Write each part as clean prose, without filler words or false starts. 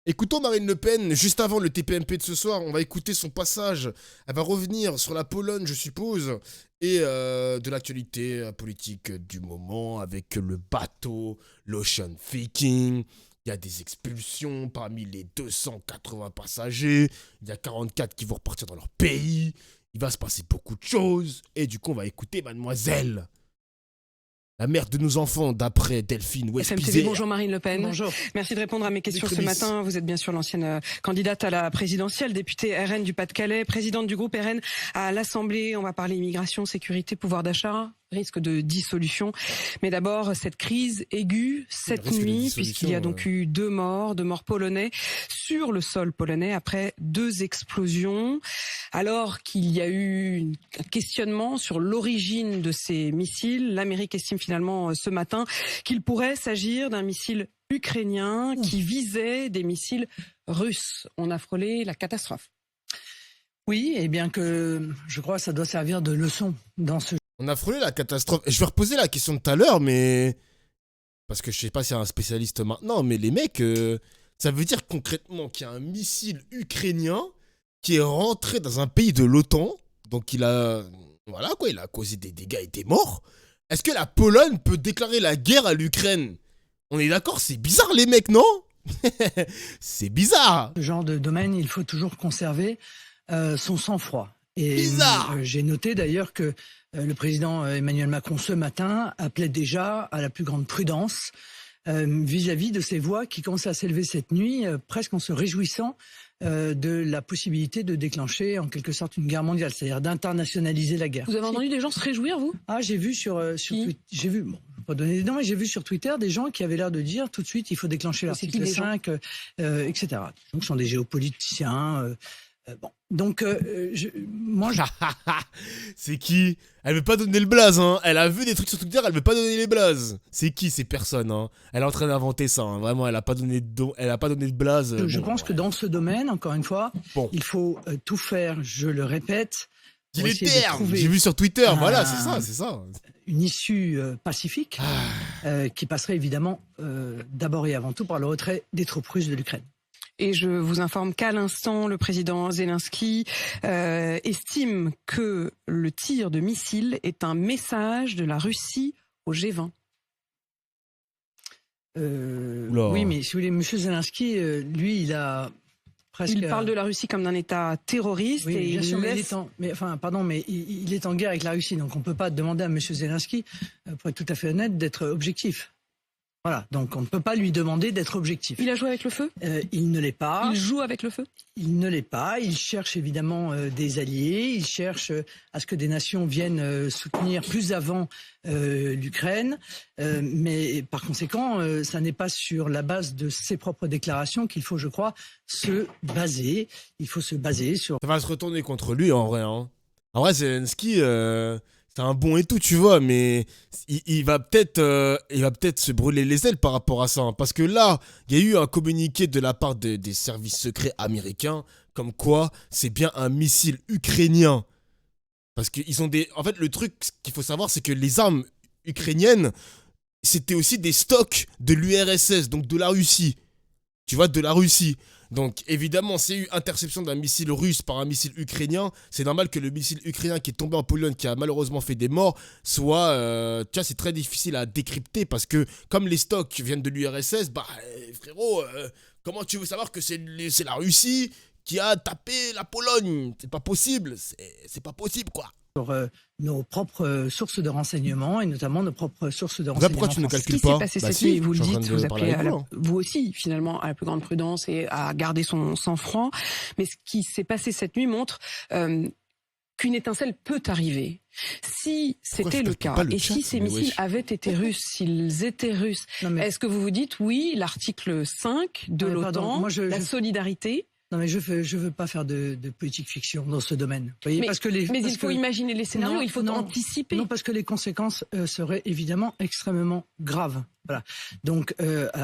Écoutons Marine Le Pen, juste avant le TPMP de ce soir, on va écouter son passage. Elle va revenir sur la Pologne, je suppose, et de l'actualité politique du moment avec le bateau, l'Ocean Viking. Il y a des expulsions parmi les 280 passagers. Il y a 44 qui vont repartir dans leur pays. Il va se passer beaucoup de choses. Et du coup, on va écouter Mademoiselle, la mère de nos enfants, d'après Delphine FMTV, Westpizet. bonjour Marine Le Pen. Bonjour. Merci de répondre à mes questions ce Prémices. matin. Vous êtes bien sûr l'ancienne candidate à la présidentielle, députée RN du Pas-de-Calais, présidente du groupe RN à l'Assemblée. On va parler immigration, sécurité, pouvoir d'achat, risque de dissolution. Mais d'abord, cette crise aiguë cette Risque de nuit, dissolution, puisqu'il y a donc eu deux morts polonais sur le sol polonais après deux explosions. Alors qu'il y a eu un questionnement sur l'origine de ces missiles, l'Amérique estime finalement ce matin qu'il pourrait s'agir d'un missile ukrainien qui visait des missiles russes. On a frôlé la catastrophe. Oui, et bien que je crois que ça doit servir de leçon dans ce. On a frôlé la catastrophe. Et je vais reposer la question de tout à l'heure, mais... Parce que je sais pas s'il y a un spécialiste maintenant, mais les mecs, ça veut dire concrètement qu'il y a un missile ukrainien qui est rentré dans un pays de l'OTAN. Donc il a... Voilà quoi, il a causé des dégâts et des morts. Est-ce que la Pologne peut déclarer la guerre à l'Ukraine? On est d'accord, c'est bizarre les mecs, non? C'est bizarre. genre de domaine, il faut toujours conserver son sang-froid. Et Bizarre. j'ai noté d'ailleurs que le président Emmanuel Macron ce matin appelait déjà à la plus grande prudence vis-à-vis de ces voix qui commençaient à s'élever cette nuit, presque en se réjouissant de la possibilité de déclencher en quelque sorte une guerre mondiale, c'est-à-dire d'internationaliser la guerre. Vous avez entendu des gens se réjouir, vous? Ah, j'ai vu sur Twitter, j'ai vu, bon, je vais pas donner des noms, mais j'ai vu sur Twitter des gens qui avaient l'air de dire tout de suite il faut déclencher Mais c'est qui, l'article les gens 5, etc. Donc, ce sont des géopoliticiens. Bon. Donc, moi, C'est qui? Elle veut pas donner le blaze, hein. Elle a vu des trucs sur Twitter, elle veut pas donner les blazes. C'est qui ces personnes, hein? Elle est en train d'inventer ça, hein. Vraiment, elle a pas donné de blaze. je Bon, pense que dans ce domaine, encore une fois, Bon. il faut tout faire, je le répète, Dis pour les essayer de termes. trouver J'ai vu sur Twitter, un- voilà, c'est ça. une issue pacifique qui passerait évidemment d'abord et avant tout par le retrait des troupes russes de l'Ukraine. Et je vous informe qu'à l'instant, le président Zelensky estime que le tir de missiles est un message de la Russie au G20. Oula. Oui, mais si vous voulez, M. Zelensky, lui, il a presque... Il parle de la Russie comme d'un État terroriste Oui, et bien il sûr, mais laisse... il est en guerre avec la Russie, donc on ne peut pas demander à M. Zelensky, pour être tout à fait honnête, d'être objectif. Voilà, donc on ne peut pas lui demander d'être objectif. Il a joué avec le feu? Il ne l'est pas. Il joue avec le feu? Il ne l'est pas. Il cherche évidemment des alliés. Il cherche à ce que des nations viennent soutenir plus avant l'Ukraine. Mais par conséquent, ça n'est pas sur la base de ses propres déclarations qu'il faut, je crois, se baser. Il faut se baser sur... Ça va se retourner contre lui en vrai, hein. En vrai, Zelensky, c'est un bon et tout, tu vois, mais il va peut-être se brûler les ailes par rapport à ça, hein. Parce que là, il y a eu un communiqué de la part des services secrets américains, comme quoi c'est bien un missile ukrainien. Parce qu'ils ont des... En fait, le truc qu'il faut savoir, c'est que les armes ukrainiennes, c'était aussi des stocks de l'URSS, donc de la Russie. Tu vois, de la Russie. Donc, évidemment, s'il y a eu interception d'un missile russe par un missile ukrainien, c'est normal que le missile ukrainien qui est tombé en Pologne, qui a malheureusement fait des morts, soit... tu vois, c'est très difficile à décrypter parce que, comme les stocks viennent de l'URSS, bah, frérot, comment tu veux savoir que c'est la Russie qui a tapé la Pologne? C'est pas possible, c'est pas possible, quoi. nos propres sources de renseignement et notamment nos propres sources de Après, renseignement. pourquoi tu ne françaises. Ce qui calcules s'est pas? passé Bah cette si, nuit, vous je le suis en train dites, de vous parler appelez avec vous, hein. vous aussi finalement à la plus grande prudence et à garder son sang-froid. Mais ce qui s'est passé cette nuit montre qu'une étincelle peut arriver. Si Pourquoi c'était je le calcule cas, pas le et chat, si ces mais missiles wesh. avaient été russes, s'ils étaient russes, Non, mais- est-ce que vous vous dites oui, l'article 5 de Non, mais pardon, l'OTAN, moi, la solidarité, Non, mais je veux pas faire de politique fiction dans ce domaine. Vous voyez, mais, parce que mais parce il faut que- imaginer les scénarios, Non, il faut non, anticiper. Non, parce que les conséquences seraient évidemment extrêmement graves. Voilà. Donc,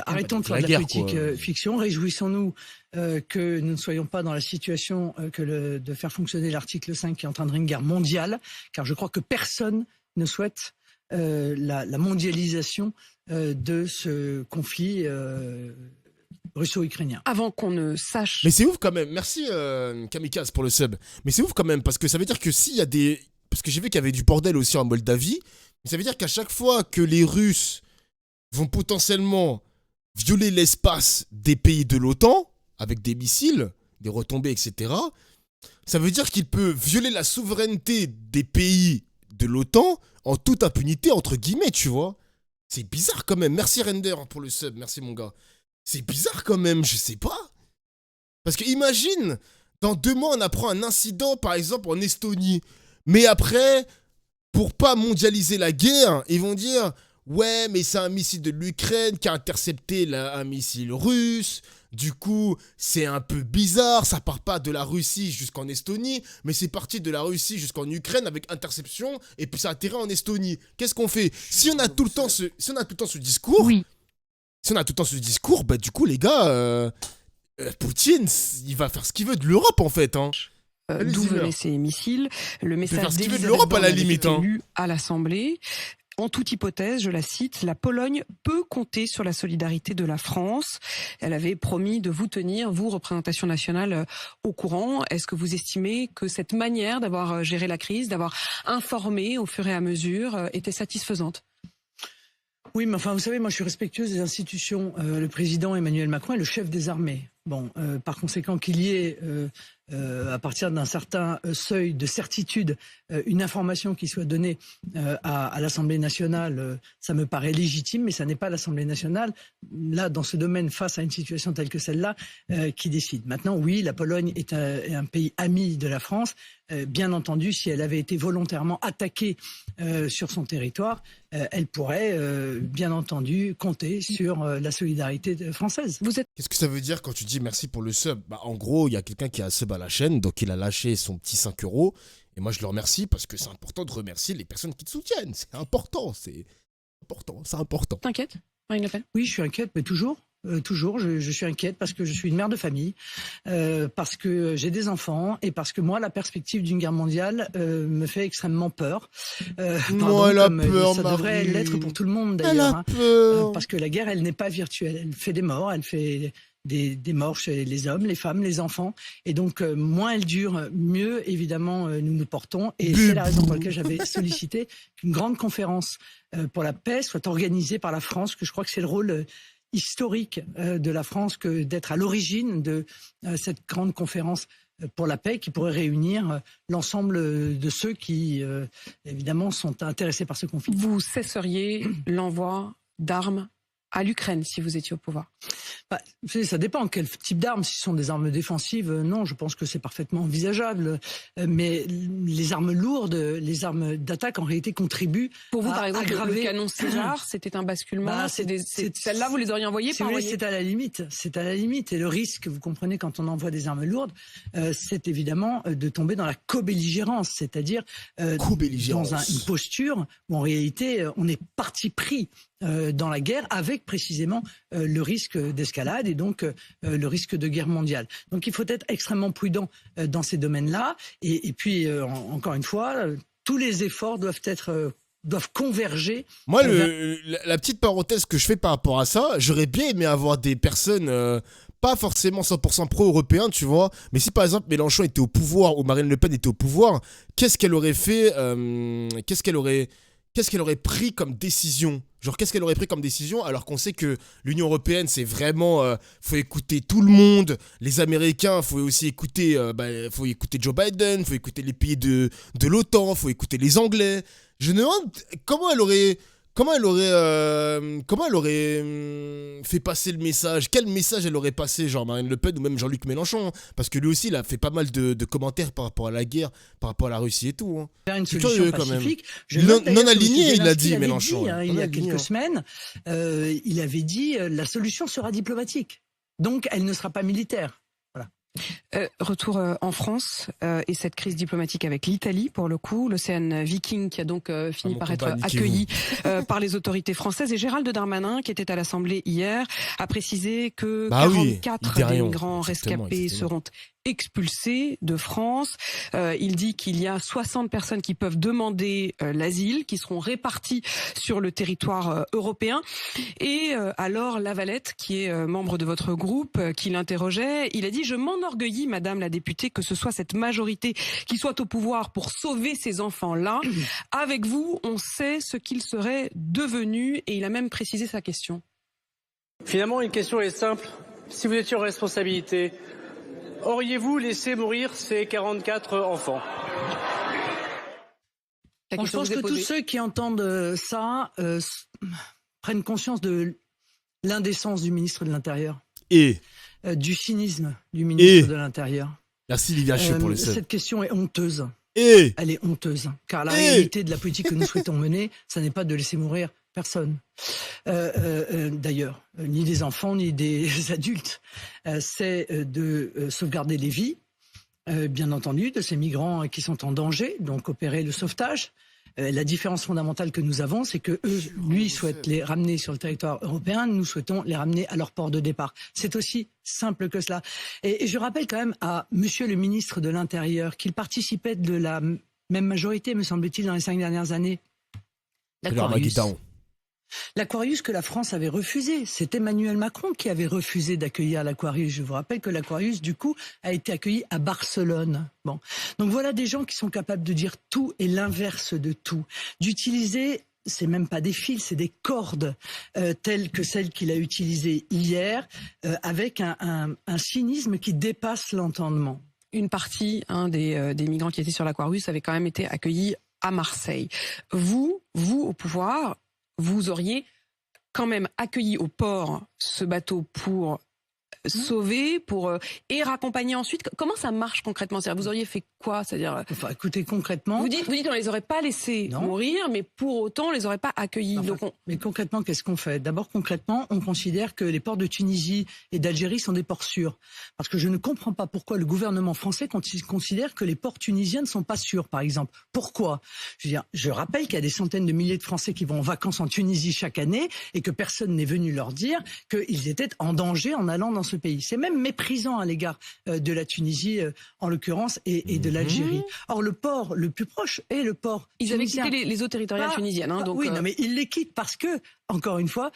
arrêtons de c'est faire la de la guerre, politique quoi. fiction. Réjouissons-nous que nous ne soyons pas dans la situation de faire fonctionner l'article 5 qui entraînerait une guerre mondiale, car je crois que personne ne souhaite la mondialisation de ce conflit russo-ukrainien. Avant qu'on ne sache... Mais c'est ouf quand même. Merci Kamikaze pour le sub. Mais c'est ouf quand même parce que ça veut dire que s'il y a des... Parce que j'ai vu qu'il y avait du bordel aussi en Moldavie. Mais ça veut dire qu'à chaque fois que les Russes vont potentiellement violer l'espace des pays de l'OTAN avec des missiles, des retombées, etc., ça veut dire qu'il peut violer la souveraineté des pays de l'OTAN en toute impunité, entre guillemets, tu vois. C'est bizarre quand même. Merci Render pour le sub. Merci mon gars. C'est bizarre quand même, je sais pas. Parce que imagine, dans 2 mois, on apprend un incident, par exemple, en Estonie. Mais après, pour pas mondialiser la guerre, ils vont dire « Ouais, mais c'est un missile de l'Ukraine qui a intercepté un missile russe. Du coup, c'est un peu bizarre. Ça part pas de la Russie jusqu'en Estonie, mais c'est parti de la Russie jusqu'en Ukraine avec interception, et puis ça atterrit en Estonie. Qu'est-ce qu'on fait ? Si on a tout le temps ce discours, Oui. si on a tout le temps ce discours, bah du coup, les gars, Poutine, il va faire ce qu'il veut de l'Europe, en fait. Hein. D'où venaient ces missiles. Le faire message ce qu'il veut de d'Elisabeth l'Europe, à la Borne avait limite, été hein. lu à l'Assemblée. En toute hypothèse, je la cite, la Pologne peut compter sur la solidarité de la France. Elle avait promis de vous tenir, vous, représentation nationale, au courant. Est-ce que vous estimez que cette manière d'avoir géré la crise, d'avoir informé au fur et à mesure, était satisfaisante ? Oui, mais enfin, vous savez, moi, je suis respectueuse des institutions. Le président Emmanuel Macron est le chef des armées. Bon, par conséquent, qu'il y ait, à partir d'un certain seuil de certitude, une information qui soit donnée à l'Assemblée nationale, ça me paraît légitime, mais ça n'est pas l'Assemblée nationale, là, dans ce domaine, face à une situation telle que celle-là, qui décide. Maintenant, oui, la Pologne est un pays ami de la France. Bien entendu, si elle avait été volontairement attaquée sur son territoire, elle pourrait, bien entendu, compter sur la solidarité française. Qu'est-ce que ça veut dire quand tu dis merci pour le sub ? Bah, en gros, il y a quelqu'un qui a sub à la chaîne, donc il a lâché son petit 5 €. Et moi, je le remercie parce que c'est important de remercier les personnes qui te soutiennent. C'est important, c'est important. T'inquiète, Marine Le Pen ? Oui, je suis inquiète, mais toujours. Toujours, je suis inquiète parce que je suis une mère de famille, parce que j'ai des enfants et parce que moi, la perspective d'une guerre mondiale me fait extrêmement peur. Moi, elle a peur, ça devrait Marie. l'être pour tout le monde Elle d'ailleurs. a peur. Parce que la guerre, elle n'est pas virtuelle. Elle fait des morts, elle fait des morts chez les hommes, les femmes, les enfants. Et donc, moins elle dure, mieux, évidemment, nous nous portons. Et c'est la raison pour laquelle j'avais sollicité qu'une grande conférence pour la paix soit organisée par la France, que je crois que c'est le rôle historique de la France que d'être à l'origine de cette grande conférence pour la paix qui pourrait réunir l'ensemble de ceux qui, évidemment, sont intéressés par ce conflit. Vous cesseriez l'envoi d'armes à l'Ukraine si vous étiez au pouvoir ? Bah, ça dépend quel type d'armes. Si ce sont des armes défensives, non, je pense que c'est parfaitement envisageable. Mais les armes lourdes, les armes d'attaque, en réalité, contribuent pour vous, par exemple, aggraver... le canon César, c'était un basculement. Bah, celles-là, vous les auriez envoyées par envoyer... C'est à la limite. C'est à la limite. Et le risque, vous comprenez, quand on envoie des armes lourdes, c'est évidemment de tomber dans la co-belligérance, c'est-à-dire dans une posture où, en réalité, on est parti pris dans la guerre avec précisément le risque d'escalade et donc le risque de guerre mondiale. Donc il faut être extrêmement prudent dans ces domaines-là. Et puis, encore une fois, tous les efforts doivent converger. Moi, la petite parenthèse que je fais par rapport à ça, j'aurais bien aimé avoir des personnes pas forcément 100% pro-européens, tu vois, mais si par exemple Mélenchon était au pouvoir ou Marine Le Pen était au pouvoir, qu'est-ce qu'elle aurait fait qu'est-ce qu'elle aurait pris comme décision ? Genre, qu'est-ce qu'elle aurait pris comme décision alors qu'on sait que l'Union Européenne, c'est vraiment... faut écouter tout le monde. Les Américains, faut aussi écouter... faut écouter Joe Biden, faut écouter les pays de l'OTAN, faut écouter les Anglais. Je me demande comment elle aurait fait passer le message. Quel message elle aurait passé, genre Marine Le Pen ou même Jean-Luc Mélenchon, parce que lui aussi il a fait pas mal de commentaires par rapport à la guerre, par rapport à la Russie et tout. Vers une solution pacifique. Non aligné, il a dit Mélenchon. Il y a quelques semaines, il avait dit la solution sera diplomatique. Donc elle ne sera pas militaire. Voilà. Retour en France et cette crise diplomatique avec l'Italie pour le coup, l'Océan Viking qui a donc fini par être accueilli par les autorités françaises, et Gérald Darmanin qui était à l'Assemblée hier a précisé que 44 des migrants rescapés seront expulsés de France. Il dit qu'il y a 60 personnes qui peuvent demander l'asile, qui seront réparties sur le territoire européen. Et alors Lavalette, qui est membre de votre groupe, qui l'interrogeait, il a dit: je m'enorgueillis, Madame la députée, que ce soit cette majorité qui soit au pouvoir pour sauver ces enfants-là. Avec vous, on sait ce qu'ils seraient devenus. Et il a même précisé sa question. Finalement, une question est simple. Si vous étiez en responsabilité, auriez-vous laissé mourir ces 44 enfants ? Je pense que tous ceux qui entendent ça prennent conscience de l'indécence du ministre de l'Intérieur. Et du cynisme du ministre de l'Intérieur. Merci Livia Chiu pour le seul. Cette question est honteuse. Elle est honteuse. Car la réalité de la politique que nous souhaitons mener, ça n'est pas de laisser mourir personne. D'ailleurs, ni des enfants, ni des adultes. C'est de sauvegarder les vies, bien entendu, de ces migrants qui sont en danger, donc opérer le sauvetage. La différence fondamentale que nous avons, c'est que eux, lui, souhaitent les ramener sur le territoire européen. Nous souhaitons les ramener à leur port de départ. C'est aussi simple que cela. Et je rappelle quand même à Monsieur le ministre de l'Intérieur qu'il participait de la même majorité, me semble-t-il, dans les 5 dernières années. L'Aquarius que la France avait refusé. C'est Emmanuel Macron qui avait refusé d'accueillir l'Aquarius. Je vous rappelle que l'Aquarius, du coup, a été accueilli à Barcelone. Bon. Donc voilà des gens qui sont capables de dire tout et l'inverse de tout. D'utiliser, c'est même pas des fils, c'est des cordes telles que celles qu'il a utilisées hier, avec un cynisme qui dépasse l'entendement. Une partie des migrants qui étaient sur l'Aquarius avaient quand même été accueillis à Marseille. Vous au pouvoir, vous auriez quand même accueilli au port ce bateau pour sauver, et raccompagner ensuite. Comment ça marche concrètement ? C'est-à-dire, vous auriez fait quoi ? C'est-à-dire, enfin, écoutez, concrètement... Vous dites on les aurait pas laissés mourir, mais pour autant, on les aurait pas accueillis. Enfin, donc mais concrètement, qu'est-ce qu'on fait ? D'abord, concrètement, on considère que les ports de Tunisie et d'Algérie sont des ports sûrs. Parce que je ne comprends pas pourquoi le gouvernement français considère que les ports tunisiens ne sont pas sûrs, par exemple. Pourquoi ? Je rappelle qu'il y a des centaines de milliers de Français qui vont en vacances en Tunisie chaque année et que personne n'est venu leur dire qu'ils étaient en danger en allant dans ce pays. C'est même méprisant à l'égard de la Tunisie, en l'occurrence, et de l'Algérie. Or, le port le plus proche est le port tunisien. Ils avaient quitté les eaux territoriales tunisiennes. Oui, non, mais ils les quittent parce que, encore une fois,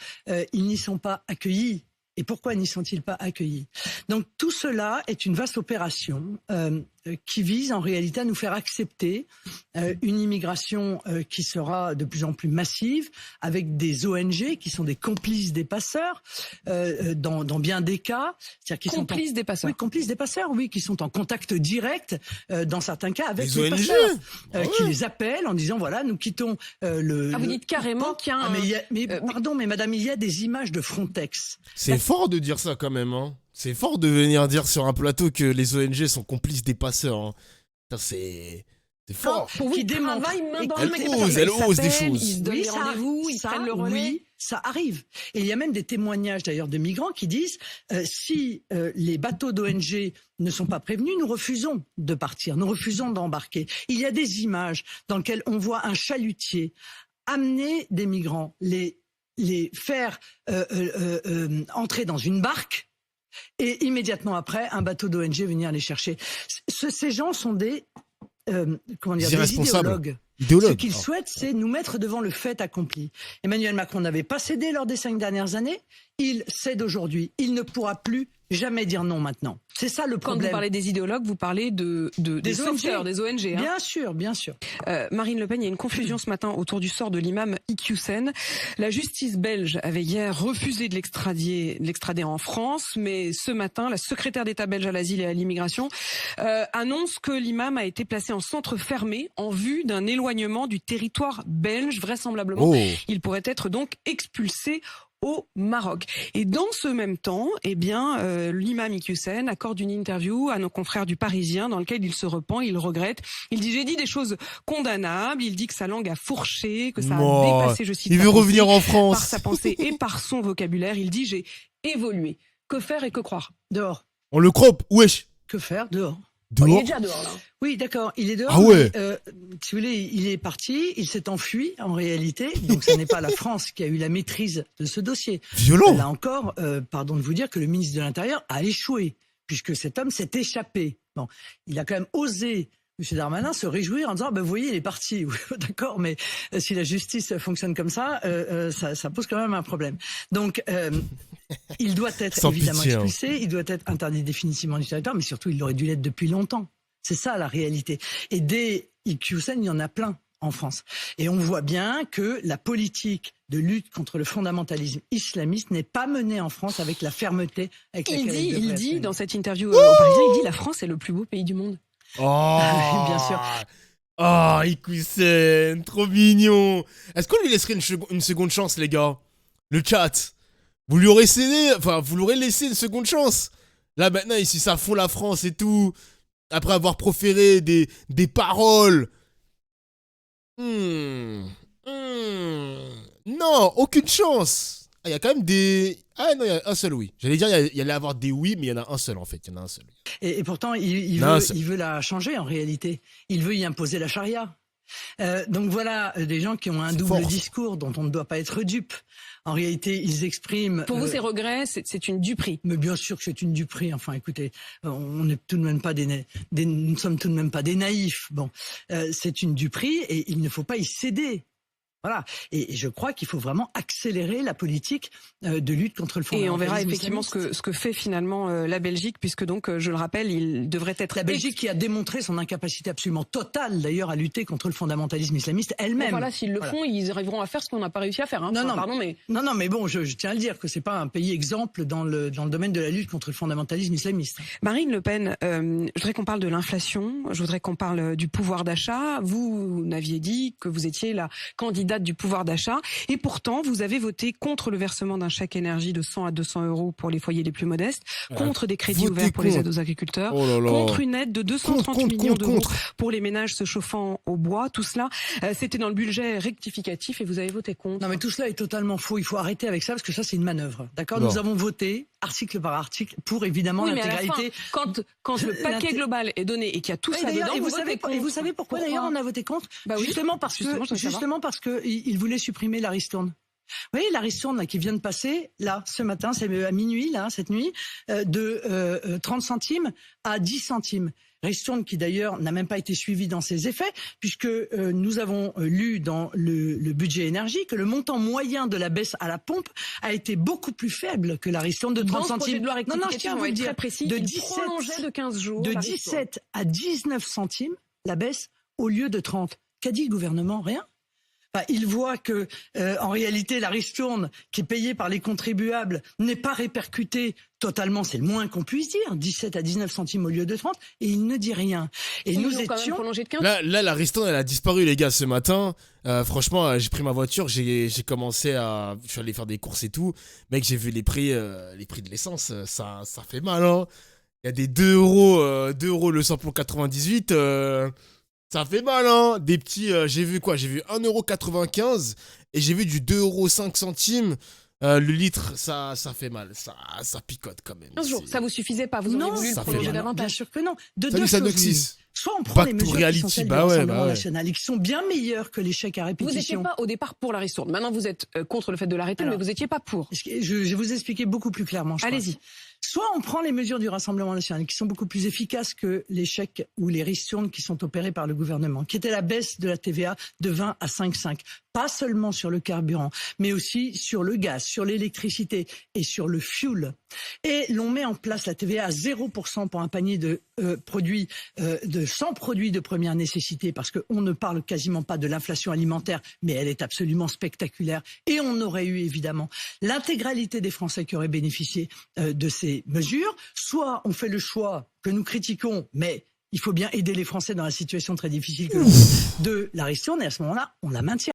ils n'y sont pas accueillis. Et pourquoi n'y sont-ils pas accueillis ? Donc tout cela est une vaste opération qui vise en réalité à nous faire accepter une immigration qui sera de plus en plus massive, avec des ONG qui sont des complices des passeurs, dans bien des cas. C'est-à-dire complices des passeurs. Oui, complices des passeurs, oui, qui sont en contact direct, dans certains cas, avec les ONG. passeurs, qui les appellent en disant, voilà, nous quittons le... Ah, vous dites carrément qu'il y a un... Pardon, mais madame, il y a des images de Frontex. C'est fort de dire ça quand même, hein. C'est fort de venir dire sur un plateau que les ONG sont complices des passeurs, hein. C'est fort. Pour vous, ils travaillent main dans la main. Elle ose des choses. Ils se donnent des rendez-vous, ils prennent le relais. Oui, ça arrive. Et il y a même des témoignages d'ailleurs de migrants qui disent si les bateaux d'ONG ne sont pas prévenus, nous refusons de partir, nous refusons d'embarquer. Il y a des images dans lesquelles on voit un chalutier amener des migrants, les faire entrer dans une barque et immédiatement après, un bateau d'ONG venir les chercher. Ces gens sont des idéologues. Ce qu'ils souhaitent, c'est nous mettre devant le fait accompli. Emmanuel Macron n'avait pas cédé lors des 5 dernières années. Il cède aujourd'hui. Il ne pourra plus jamais dire non maintenant. C'est ça le problème. Quand vous parlez des idéologues, vous parlez des sauveteurs, des ONG. Hein. Bien sûr, bien sûr. Marine Le Pen, il y a une confusion ce matin autour du sort de l'imam Iqiyoussen. La justice belge avait hier refusé de l'extrader en France, mais ce matin, la secrétaire d'État belge à l'asile et à l'immigration annonce que l'imam a été placé en centre fermé en vue d'un éloignement du territoire belge. Vraisemblablement, il pourrait être donc expulsé au Maroc. Et dans ce même temps, l'imam Iqiyoussen accorde une interview à nos confrères du Parisien dans lequel il se repent, il regrette. Il dit: j'ai dit des choses condamnables. Il dit que sa langue a fourché, que ça a dépassé, je cite, il veut revenir en France. Par sa pensée et par son vocabulaire. Il dit: j'ai évolué. Que faire et que croire ? Dehors. On le crope, wesh. Que faire? Dehors. Oh, il est Dehors. déjà dehors, là. Oui, d'accord, il est dehors. Ah ouais. Mais, si vous voulez, il est parti, il s'est enfui en réalité. Donc, ce n'est pas la France qui a eu la maîtrise de ce dossier. Violent. Là encore, pardon de vous dire que le ministre de l'Intérieur a échoué, puisque cet homme s'est échappé. Bon, il a quand même osé, M. Darmanin, se réjouir en disant, vous voyez, il est parti. Oui, d'accord, mais si la justice fonctionne comme ça, ça pose quand même un problème. Donc, il doit être Sans évidemment pitié, hein. expulsé, il doit être interdit définitivement du territoire, mais surtout, il aurait dû l'être depuis longtemps. C'est ça la réalité. Et des IQSN, il y en a plein en France. Et on voit bien que la politique de lutte contre le fondamentalisme islamiste n'est pas menée en France avec la fermeté avec laquelle elle devrait Il être dit menée. dans cette interview au Parisien, il dit la France est le plus beau pays du monde. Oh. Bien sûr. Oh, Ikusen, trop mignon. Est-ce qu'on lui laisserait une seconde chance, les gars? Le chat. Vous lui aurez cédé, enfin, vous l'aurez laissé une seconde chance. Là, maintenant, ici, ça fond la France et tout. Après avoir proféré des paroles. Non, aucune chance. Il y a quand même des... Ah non, il y a un seul oui. J'allais dire, il y allait avoir des oui, mais il y en a un seul, en fait. Il y en a un seul. Et pourtant, il veut la changer en réalité. Il veut y imposer la charia. Donc voilà, des gens qui ont un double discours dont on ne doit pas être dupe. En réalité, ils expriment... Pour vous, ces regrets, c'est une duperie. Mais bien sûr que c'est une duperie. Enfin, écoutez, on n'est tout de même pas nous ne sommes tout de même pas des naïfs. Bon, c'est une duperie et il ne faut pas y céder. Voilà. Et je crois qu'il faut vraiment accélérer la politique de lutte contre le fondamentalisme. Et on verra effectivement islamiste. ce que fait finalement la Belgique, puisque donc, je le rappelle, il devrait être... La Belgique qui a démontré son incapacité absolument totale, d'ailleurs, à lutter contre le fondamentalisme islamiste elle-même. Voilà, s'ils le font, ils arriveront à faire ce qu'on n'a pas réussi à faire. Hein. Non, Pardon, mais... Non, mais bon, je tiens à le dire, que c'est pas un pays exemple dans le domaine de la lutte contre le fondamentalisme islamiste. Marine Le Pen, je voudrais qu'on parle de l'inflation, je voudrais qu'on parle du pouvoir d'achat. Vous n'aviez dit que vous étiez la candidate du pouvoir d'achat. Et pourtant, vous avez voté contre le versement d'un chèque énergie de 100 à 200 euros pour les foyers les plus modestes, contre des crédits ouverts pour les aides aux agriculteurs, contre une aide de 230 millions d'euros pour les ménages se chauffant au bois. Tout cela, c'était dans le budget rectificatif et vous avez voté contre. Non, mais tout cela est totalement faux. Il faut arrêter avec ça parce que ça, c'est une manœuvre. D'accord ? Nous avons voté, article par article, pour évidemment l'intégralité. Quand le paquet global est donné et qu'il y a tout ça dedans, et vous savez pourquoi d'ailleurs on a voté contre ? Justement parce que il voulait supprimer la ristourne. Vous voyez, la ristourne là, qui vient de passer, là, ce matin, c'est à minuit, là, cette nuit, de 30 centimes à 10 centimes. Ristourne qui d'ailleurs n'a même pas été suivie dans ses effets, puisque nous avons lu dans le budget énergie que le montant moyen de la baisse à la pompe a été beaucoup plus faible que la ristourne de 30 centimes. Non, je tiens à vous le dire, très précis, de 17 à 19 centimes la baisse au lieu de 30. Qu'a dit le gouvernement ? Rien. Il voit que, en réalité, la ristourne qui est payée par les contribuables n'est pas répercutée totalement, c'est le moins qu'on puisse dire, 17 à 19 centimes au lieu de 30, et il ne dit rien. Et nous étions... Là, la ristourne, elle a disparu, les gars, ce matin. Franchement, j'ai pris ma voiture, j'ai commencé à... Je suis allé faire des courses et tout. Mec, j'ai vu les prix de l'essence, ça fait mal, hein. Il y a des 2 euros le samplon 98, ça fait mal, hein. Des petits, j'ai vu quoi ? J'ai vu 1,95€ et j'ai vu du 2,05 €. Le litre, ça fait mal, ça picote quand même. 15 jours, ça vous suffisait pas, vous auriez voulu le prolonger davantage. Bien sûr que non. De Salut, deux choses. Soit on prend les mesures qui sont celles du Rassemblement national et qui sont bien meilleures que les chèques à répétition. Vous n'étiez pas au départ pour la ristourne. Maintenant, vous êtes contre le fait de l'arrêter, mais vous n'étiez pas pour. Je vais vous expliquer beaucoup plus clairement. Allez-y. Soit on prend les mesures du Rassemblement national qui sont beaucoup plus efficaces que les chèques ou les ristournes qui sont opérées par le gouvernement, qui était la baisse de la TVA de 20 à 5,5. Pas seulement sur le carburant, mais aussi sur le gaz, sur l'électricité et sur le fuel. Et l'on met en place la TVA à 0% pour un panier de produits, de 100 produits de première nécessité, parce qu'on ne parle quasiment pas de l'inflation alimentaire, mais elle est absolument spectaculaire. Et on aurait eu évidemment l'intégralité des Français qui auraient bénéficié de ces mesures. Soit on fait le choix que nous critiquons, mais il faut bien aider les Français dans la situation très difficile que de la ristourne, et à ce moment-là, on la maintient.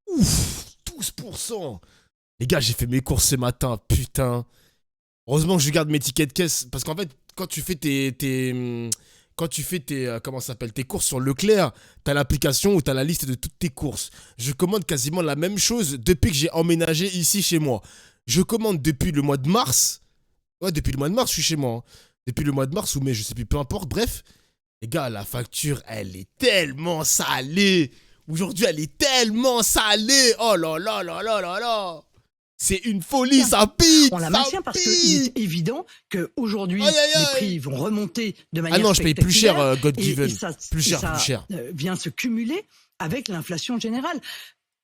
12%. Les gars, j'ai fait mes courses ce matin, putain. Heureusement que je garde mes tickets de caisse, parce qu'en fait, quand tu fais tes courses sur Leclerc, t'as l'application où t'as la liste de toutes tes courses. Je commande quasiment la même chose depuis que j'ai emménagé ici chez moi. Je commande depuis le mois de mars. Ouais, depuis le mois de mars, je suis chez moi. Hein. depuis le mois de mars ou mai, je sais plus, peu importe. Bref, les gars, la facture, elle est tellement salée. Aujourd'hui, elle est tellement salée. Oh là là là là là là. C'est une folie, ça pique. On la ça maintient parce qu'il pique. est évident qu'aujourd'hui, Aïe, aïe, aïe. les prix vont remonter de manière Ah non, je paye plus cher, spectaculaire, God et Given. ça, Plus cher, et ça, plus cher. vient se cumuler avec l'inflation générale.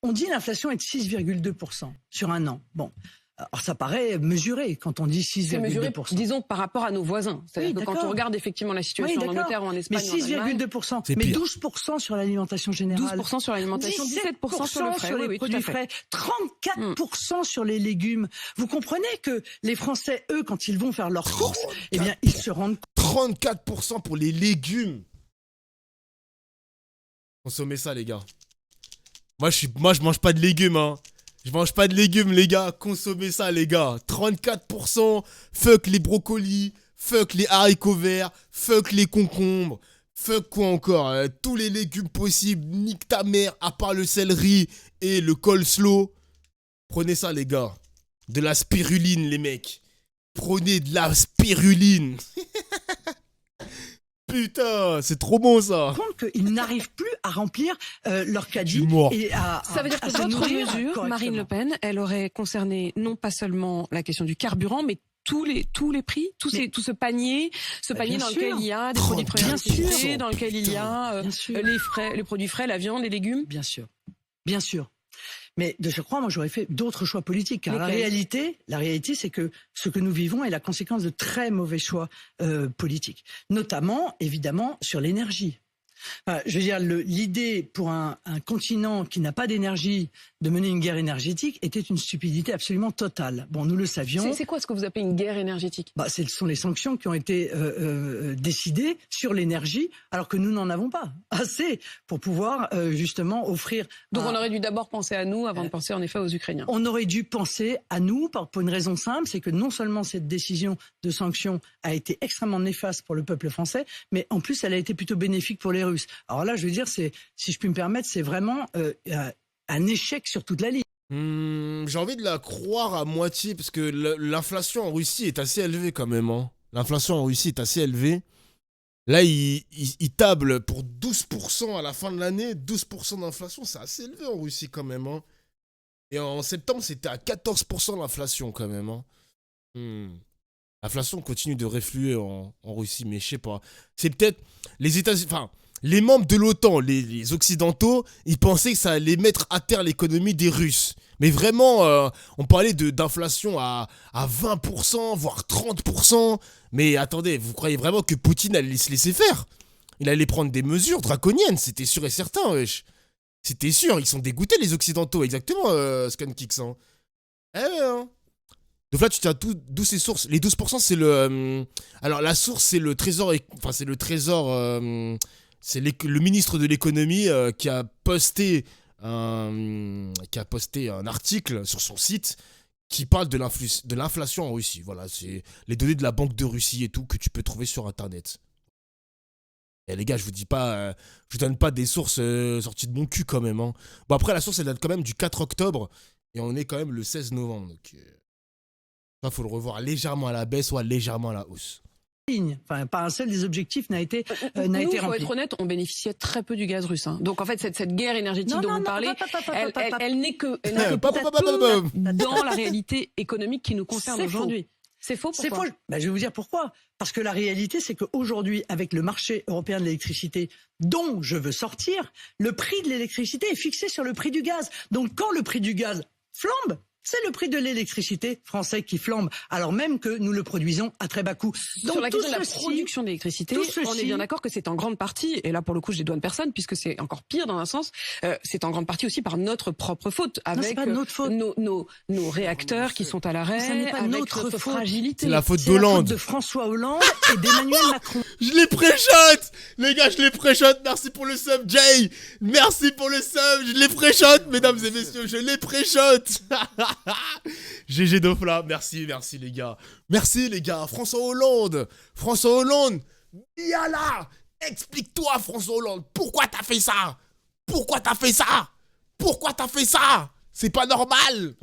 On dit l'inflation est de 6,2% sur un an. Bon, alors ça paraît mesuré quand on dit C'est mesuré, 6,2%. disons, par rapport à nos voisins. C'est-à-dire Oui, que quand d'accord. on regarde effectivement la situation Oui, en d'accord. Angleterre ou en Mais Espagne ou en Allemagne, 6,2%, C'est mais pire. 12% sur l'alimentation générale. 12% sur l'alimentation, 17% sur le frais. sur les Oui, oui, tout à produits fait. frais, 34% sur les légumes. Vous comprenez que les Français, eux, quand ils vont faire leurs courses, eh bien, ils se rendent 34% pour les légumes. Consommez ça, les gars. Moi, je mange pas de légumes, hein. Je mange pas de légumes, les gars. Consommez ça, les gars. 34%. Fuck les brocolis. Fuck les haricots verts. Fuck les concombres. Fuck quoi encore, tous les légumes possibles. Nique ta mère, à part le céleri et le coleslaw. Prenez ça, les gars. De la spiruline, les mecs. Prenez de la spiruline. Putain, c'est trop bon, ça. compte qu'ils n'arrivent plus à remplir leur Je caddie suis mort. et Ça veut dire que à se votre nourrir mesure, correctement. Marine Le Pen, elle aurait concerné non pas seulement la question du carburant, mais tous les prix, tout ce panier, bien dans sûr. lequel il y a des 30%. produits de première nécessité, dans lequel il y Putain. a Bien sûr. les produits frais, la viande, les légumes. Bien sûr. Bien sûr. Mais de surcroît, moi, j'aurais fait d'autres choix politiques. Car la Lesquels réalité, c'est que ce que nous vivons est la conséquence de très mauvais choix politiques. Notamment, évidemment, sur l'énergie. Enfin, je veux dire, l'idée pour un continent qui n'a pas d'énergie de mener une guerre énergétique était une stupidité absolument totale. Bon, nous le savions. C'est quoi ce que vous appelez une guerre énergétique? Ce sont les sanctions qui ont été décidées sur l'énergie, alors que nous n'en avons pas assez pour pouvoir justement offrir. Donc on aurait dû d'abord penser à nous avant de penser en effet aux Ukrainiens. On aurait dû penser à nous pour une raison simple, c'est que non seulement cette décision de sanction a été extrêmement néfaste pour le peuple français, mais en plus elle a été plutôt bénéfique pour les Russes. Alors là, je veux dire, si je puis me permettre, c'est vraiment un échec sur toute la ligne. J'ai envie de la croire à moitié parce que l'inflation en Russie est assez élevée quand même. Hein. L'inflation en Russie est assez élevée. Là, il table pour 12% à la fin de l'année. 12% d'inflation, c'est assez élevé en Russie quand même. Hein. Et en septembre, c'était à 14% l'inflation quand même. Hein. L'inflation continue de refluer en Russie, mais je sais pas. C'est peut-être les États-Unis. Enfin, les membres de l'OTAN, les Occidentaux, ils pensaient que ça allait mettre à terre l'économie des Russes. Mais vraiment, on parlait d'inflation à 20%, voire 30%. Mais attendez, vous croyez vraiment que Poutine allait se laisser faire? Il allait prendre des mesures draconiennes, c'était sûr et certain, wesh. C'était sûr, ils sont dégoûtés les Occidentaux, exactement, Scankix. Hein. Eh ouais, hein. Donc là, tu tiens d'où ces sources. Les 12%, c'est le... alors, la source, c'est le trésor... Enfin, c'est le trésor... c'est le ministre de l'économie qui a posté un article sur son site qui parle de l'inflation en Russie. Voilà, c'est les données de la Banque de Russie et tout que tu peux trouver sur Internet. Et les gars, je vous donne pas des sources sorties de mon cul quand même. Hein. Bon, après, la source, elle date quand même du 4 octobre et on est quand même le 16 novembre. Donc, il faut le revoir légèrement à la baisse ou légèrement à la hausse. Enfin, pas un seul des objectifs n'a été Nous, rempli. faut être honnête, on bénéficiait très peu du gaz russe. Hein. Donc en fait, cette guerre énergétique dont vous parlez, elle n'est que peu dans la réalité économique qui nous concerne aujourd'hui. C'est faux, pourquoi? C'est faux. Je vais vous dire pourquoi. Parce que la réalité, c'est qu'aujourd'hui, avec le marché européen de l'électricité, dont je veux sortir, le prix de l'électricité est fixé sur le prix du gaz. Donc quand le prix du gaz flambe, c'est le prix de l'électricité français qui flambe, alors même que nous le produisons à très bas coût. Donc, sur la question de la production d'électricité, on est bien d'accord que c'est en grande partie, et là pour le coup je dédouane personne, puisque c'est encore pire dans un sens, c'est en grande partie aussi par notre propre faute, avec nos réacteurs qui sont à l'arrêt, avec notre fragilité. C'est la faute C'est la d'Hollande. faute de François Hollande et d'Emmanuel Macron. Je les préchote. Les gars, je les préchote. Merci pour le sub, Jay. Merci pour le sub. Je les préchote, mesdames et messieurs. Je les préchote. GG Dofla. Merci les gars. Merci les gars. François Hollande. Yala. Explique-toi, François Hollande. Pourquoi t'as fait ça? C'est pas normal.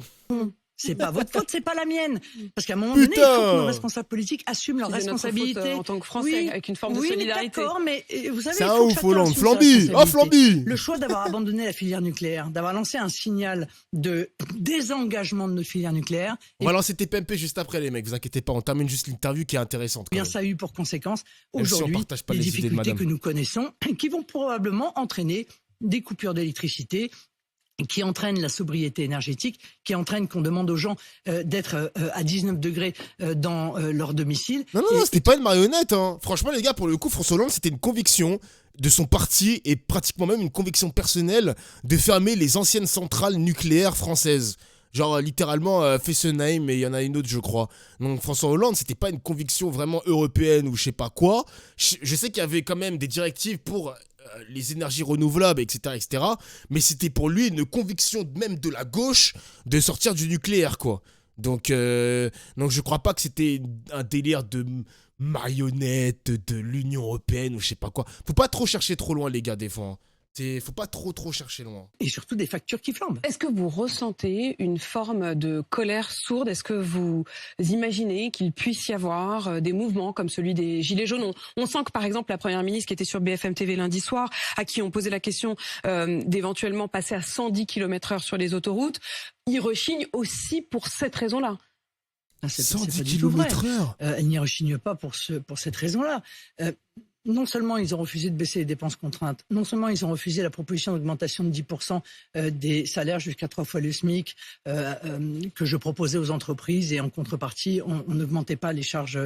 C'est pas votre faute, c'est pas la mienne. Parce qu'à un moment donné, il faut que nos responsables politiques assument leurs responsabilités. En tant que Français, avec une forme de solidarité. D'accord, mais vous savez, c'est il un faut que ouf, chacun Hollande. assume Flamby. sa Oh, responsabilité. Flamby. Le choix d'avoir abandonné la filière nucléaire, d'avoir lancé un signal de désengagement de notre filière nucléaire. On va lancer TPMP juste après, les mecs. Vous inquiétez pas, on termine juste l'interview qui est intéressante. Bien, ça a eu pour conséquence Même si on aujourd'hui partage pas les les idées de difficultés madame. que nous connaissons, qui vont probablement entraîner des coupures d'électricité, qui entraîne la sobriété énergétique, qui entraîne qu'on demande aux gens d'être à 19 degrés dans leur domicile. Non, c'était pas une marionnette. Hein. Franchement, les gars, pour le coup, François Hollande, c'était une conviction de son parti et pratiquement même une conviction personnelle de fermer les anciennes centrales nucléaires françaises. Genre littéralement Fessenheim, et il y en a une autre, je crois. Donc François Hollande, c'était pas une conviction vraiment européenne ou je sais pas quoi. Je sais qu'il y avait quand même des directives pour les énergies renouvelables, etc., etc. Mais c'était pour lui une conviction même de la gauche de sortir du nucléaire, quoi. Donc je crois pas que c'était un délire de marionnette de l'Union européenne ou je sais pas quoi. Faut pas trop chercher trop loin, les gars, des fois. Faut pas trop chercher loin. Et surtout des factures qui flambent. Est-ce que vous ressentez une forme de colère sourde? Est-ce que vous imaginez qu'il puisse y avoir des mouvements comme celui des Gilets jaunes? On sent que par exemple la Première ministre qui était sur BFM TV lundi soir, à qui on posait la question d'éventuellement passer à 110 km/h sur les autoroutes, il rechigne aussi pour cette raison-là. C'est 110 pas du tout vrai. km/h. Elle n'y rechigne pas pour cette raison-là. Non seulement ils ont refusé de baisser les dépenses contraintes, non seulement ils ont refusé la proposition d'augmentation de 10% des salaires jusqu'à 3 fois le SMIC que je proposais aux entreprises, et en contrepartie, on n'augmentait pas les charges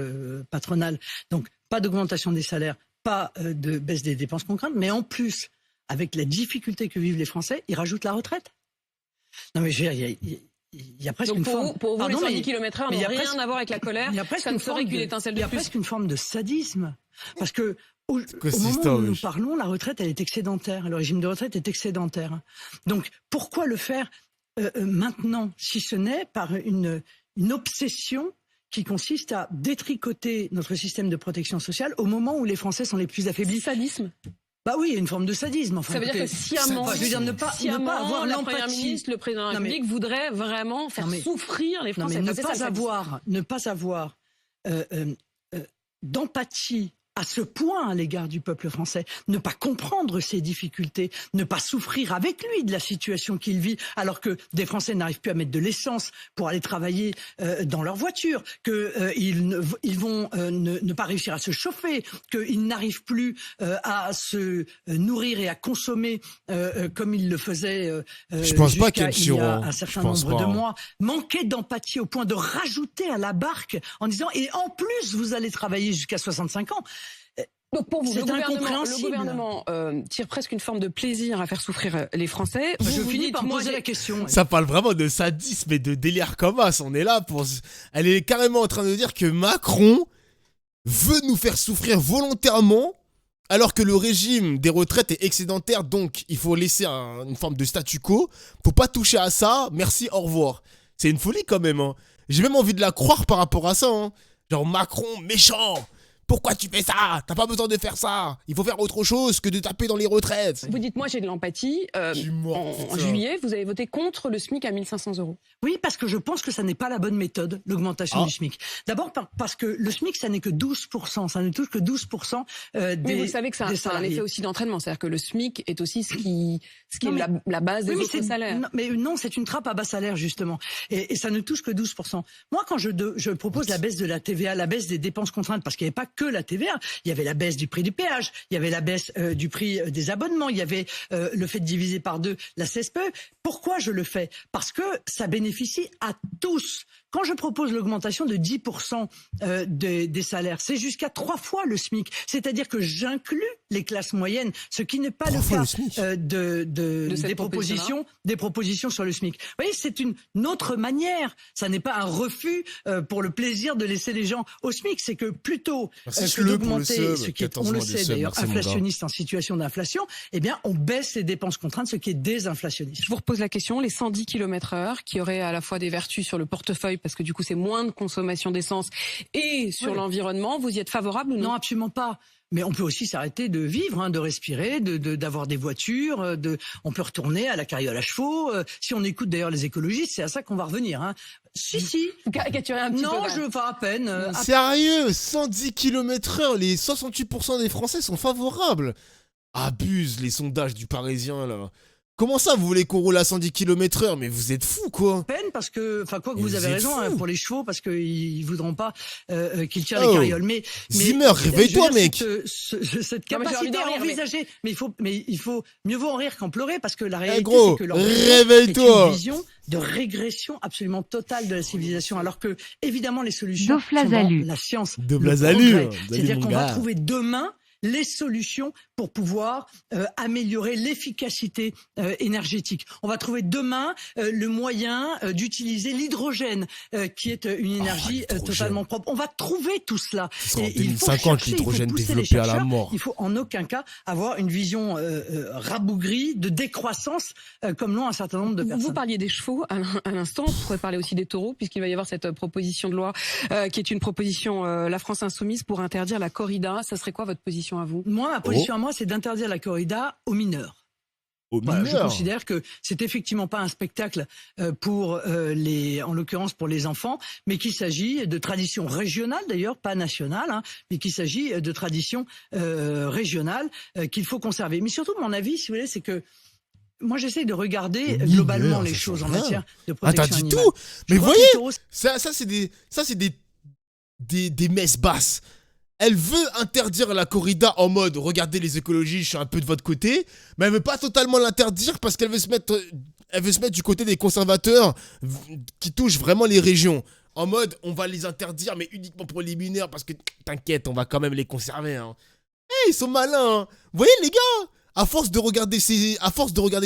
patronales. Donc, pas d'augmentation des salaires, pas de baisse des dépenses contraintes, mais en plus, avec la difficulté que vivent les Français, ils rajoutent la retraite. Non mais je veux dire, il y a presque donc une pour forme... vous, pour vous les 110 km/h n'ont rien à voir avec la colère, ça ne serait qu'une étincelle de plus. Il y a presque une forme de sadisme. Parce que au moment où nous parlons, la retraite, elle est excédentaire. Le régime de retraite est excédentaire. Donc, pourquoi le faire maintenant, si ce n'est par une obsession qui consiste à détricoter notre système de protection sociale au moment où les Français sont les plus affaiblis? Sadisme. Bah oui, il y a une forme de sadisme. Enfin, ça veut dire que sciemment, je veux dire, ne pas avoir la l'empathie. Première ministre, le président de la République voudrait vraiment faire souffrir les Français. Ne pas avoir d'empathie à ce point à l'égard du peuple français, ne pas comprendre ses difficultés, ne pas souffrir avec lui de la situation qu'il vit, alors que des Français n'arrivent plus à mettre de l'essence pour aller travailler dans leur voiture, qu'ils vont ne pas réussir à se chauffer, qu'ils n'arrivent plus à se nourrir et à consommer comme ils le faisaient je pense pas qu'il y a un certain nombre de mois. Manquer d'empathie au point de rajouter à la barque en disant « et en plus, vous allez travailler jusqu'à 65 ans ». Donc pour vous, le incompréhensible. gouvernement tire presque une forme de plaisir à faire souffrir les Français. Je finis par me poser la question. Ça parle vraiment de sadisme et de délire comme as. On est là pour... Elle est carrément en train de dire que Macron veut nous faire souffrir volontairement alors que le régime des retraites est excédentaire, donc il faut laisser une forme de statu quo. Faut pas toucher à ça, merci, au revoir. C'est une folie quand même. Hein. J'ai même envie de la croire par rapport à ça. Hein. Genre Macron, méchant. Pourquoi tu fais ça? T'as pas besoin de faire ça. Il faut faire autre chose que de taper dans les retraites. Vous dites, moi j'ai de l'empathie. En juillet, vous avez voté contre le SMIC à 1 500 €. Oui, parce que je pense que ça n'est pas la bonne méthode, l'augmentation du SMIC. D'abord parce que le SMIC, ça n'est que 12%. Ça ne touche que 12% des Mais vous savez que ça a un effet aussi d'entraînement. C'est-à-dire que le SMIC est aussi ce qui est la base des autres salaires. Non, c'est une trappe à bas salaire, justement. Et ça ne touche que 12%. Moi, quand je propose la baisse de la TVA, la baisse des dépenses contraintes, parce qu'il n'y avait pas que la TVA, il y avait la baisse du prix du péage, il y avait la baisse du prix des abonnements, il y avait le fait de diviser par 2 la CSPE. Pourquoi je le fais? Parce que ça bénéficie à tous. Quand je propose l'augmentation de 10% des salaires, c'est jusqu'à 3 fois le SMIC. C'est-à-dire que j'inclus les classes moyennes, ce qui n'est pas le cas des propositions sur le SMIC. Vous voyez, c'est une autre manière. Ça n'est pas un refus pour le plaisir de laisser les gens au SMIC. C'est que plutôt C'est que le pour le d'augmenter sub, ce qui est, 14 on le mois de sait sub, d'ailleurs, merci, mon gars. inflationniste en situation d'inflation, eh bien, on baisse les dépenses contraintes, ce qui est désinflationniste. Je vous repose la question, les 110 km/h qui auraient à la fois des vertus sur le portefeuille, parce que du coup c'est moins de consommation d'essence, et sur l'environnement, vous y êtes favorable ou non? Non, absolument pas. Mais on peut aussi s'arrêter de vivre, hein, de respirer, d'avoir des voitures, on peut retourner à la carriole à chevaux. Si on écoute d'ailleurs les écologistes, c'est à ça qu'on va revenir. Hein. Si. Vous caricaturez un petit peu. Non, quand je même. veux pas à peine. Sérieux, 110 km/h, les 68% des Français sont favorables. Abuse les sondages du Parisien, là. Comment ça, vous voulez qu'on roule à 110 km/h? Mais vous êtes fous, quoi. Peine parce que, enfin quoi que Mais vous vous avez êtes raison hein, fous. pour les chevaux parce qu'ils voudront pas qu'ils tirent Oh. les carrioles. Mais Zimmer, réveille-toi, je veux dire, mec. Cette Non, mais j'ai envie capacité d'en à rire, envisager, mais il faut mieux vaut en rire qu'en pleurer parce que la réalité gros, c'est que l'environnement réveille-toi. est une vision de régression absolument totale de la civilisation. Alors que évidemment les solutions sont dans la science, De le Blazalu, progrès. salut, C'est-à-dire mon qu'on va gars. trouver demain les solutions pour pouvoir améliorer l'efficacité énergétique. On va trouver demain le moyen d'utiliser l'hydrogène, qui est une énergie l'hydrogène. totalement propre. On va trouver tout cela. Ce sera en Et il faut 2050 chercher, il faut l'hydrogène pousser les développé à la chercheurs. mort. Il faut en aucun cas avoir une vision rabougrie de décroissance comme l'ont un certain nombre de personnes. Vous parliez des chevaux à l'instant, on pourrait parler aussi des taureaux, puisqu'il va y avoir cette proposition de loi qui est une proposition La France Insoumise pour interdire la corrida. Ça serait quoi votre position à vous? Moi, ma position à moi, c'est d'interdire la corrida aux mineurs. Au Voilà, je mineur. considère que c'est effectivement pas un spectacle pour en l'occurrence pour les enfants, mais qu'il s'agit de tradition régionale d'ailleurs, pas nationale, hein, mais qu'il s'agit de tradition régionale qu'il faut conserver. Mais surtout, mon avis, si vous voulez, c'est que moi, j'essaie de regarder Mineur, globalement les ça choses en change rien. matière de Ah, protection t'as dit animale. tout. Je Mais crois voyez, que les taureaux, ça c'est des messes basses. Elle veut interdire la corrida en mode regardez les écologistes, je suis un peu de votre côté, mais elle veut pas totalement l'interdire parce qu'elle veut se mettre du côté des conservateurs qui touchent vraiment les régions. En mode on va les interdire mais uniquement pour les mineurs parce que t'inquiète, on va quand même les conserver. Hein. Ils sont malins. Hein. Vous voyez les gars, à force de regarder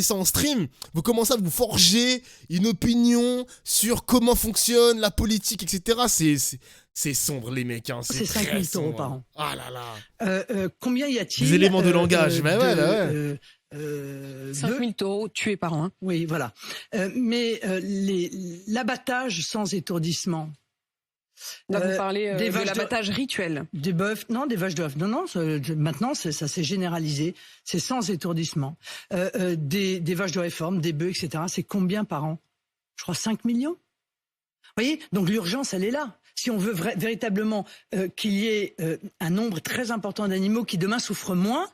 ça en stream, vous commencez à vous forger une opinion sur comment fonctionne la politique, etc. C'est sombre, les mecs. Hein. c'est très 5 000 taureaux sombre. par an. Ah là là. Combien y a-t-il Des éléments de langage. Bah ouais, bah ouais. 5 000 taureaux tués par an. Hein. Oui, voilà. Mais l'abattage sans étourdissement. Là, vous parlez des de vaches l'abattage rituel. Des bœufs, non, des vaches d'œufs. Non, maintenant, ça s'est généralisé. C'est sans étourdissement. Des vaches de réforme, des bœufs, etc. C'est combien par an? Je crois 5 millions. Vous voyez? Donc l'urgence, elle est là. Si on veut véritablement qu'il y ait un nombre très important d'animaux qui demain souffrent moins,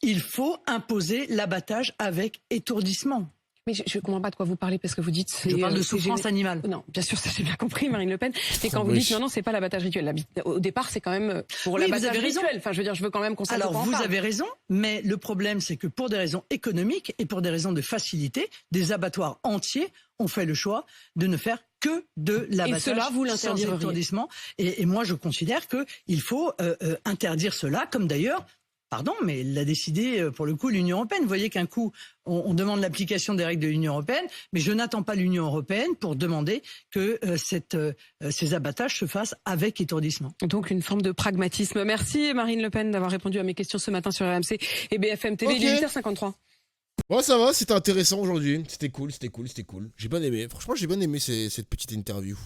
il faut imposer l'abattage avec étourdissement. Mais je ne comprends pas de quoi vous parlez parce que vous dites... Je parle de souffrance animale. Non, bien sûr, ça j'ai bien compris, Marine Le Pen. Mais quand vous dites non, c'est pas l'abattage rituel. Au départ, c'est quand même pour Oui, l'abattage vous avez raison. rituel. Enfin, je veux dire, je veux quand même qu'on sache de Alors, quoi on vous parle. avez raison, mais le problème, c'est que pour des raisons économiques et pour des raisons de facilité, des abattoirs entiers ont fait le choix de ne faire que de l'abattage cela, vous sans l'interdiriez. étourdissement. Et moi, je considère qu'il faut interdire cela, comme d'ailleurs... Pardon, mais l'a décidé pour le coup l'Union européenne. Vous voyez qu'un coup, on demande l'application des règles de l'Union européenne, mais je n'attends pas l'Union européenne pour demander que ces abattages se fassent avec étourdissement. Donc une forme de pragmatisme. Merci Marine Le Pen d'avoir répondu à mes questions ce matin sur RMC et BFM TV. Ok. Il est 8h53. Bon, ça va, c'était intéressant aujourd'hui. C'était cool. J'ai bien aimé. Franchement, j'ai bien aimé cette petite interview.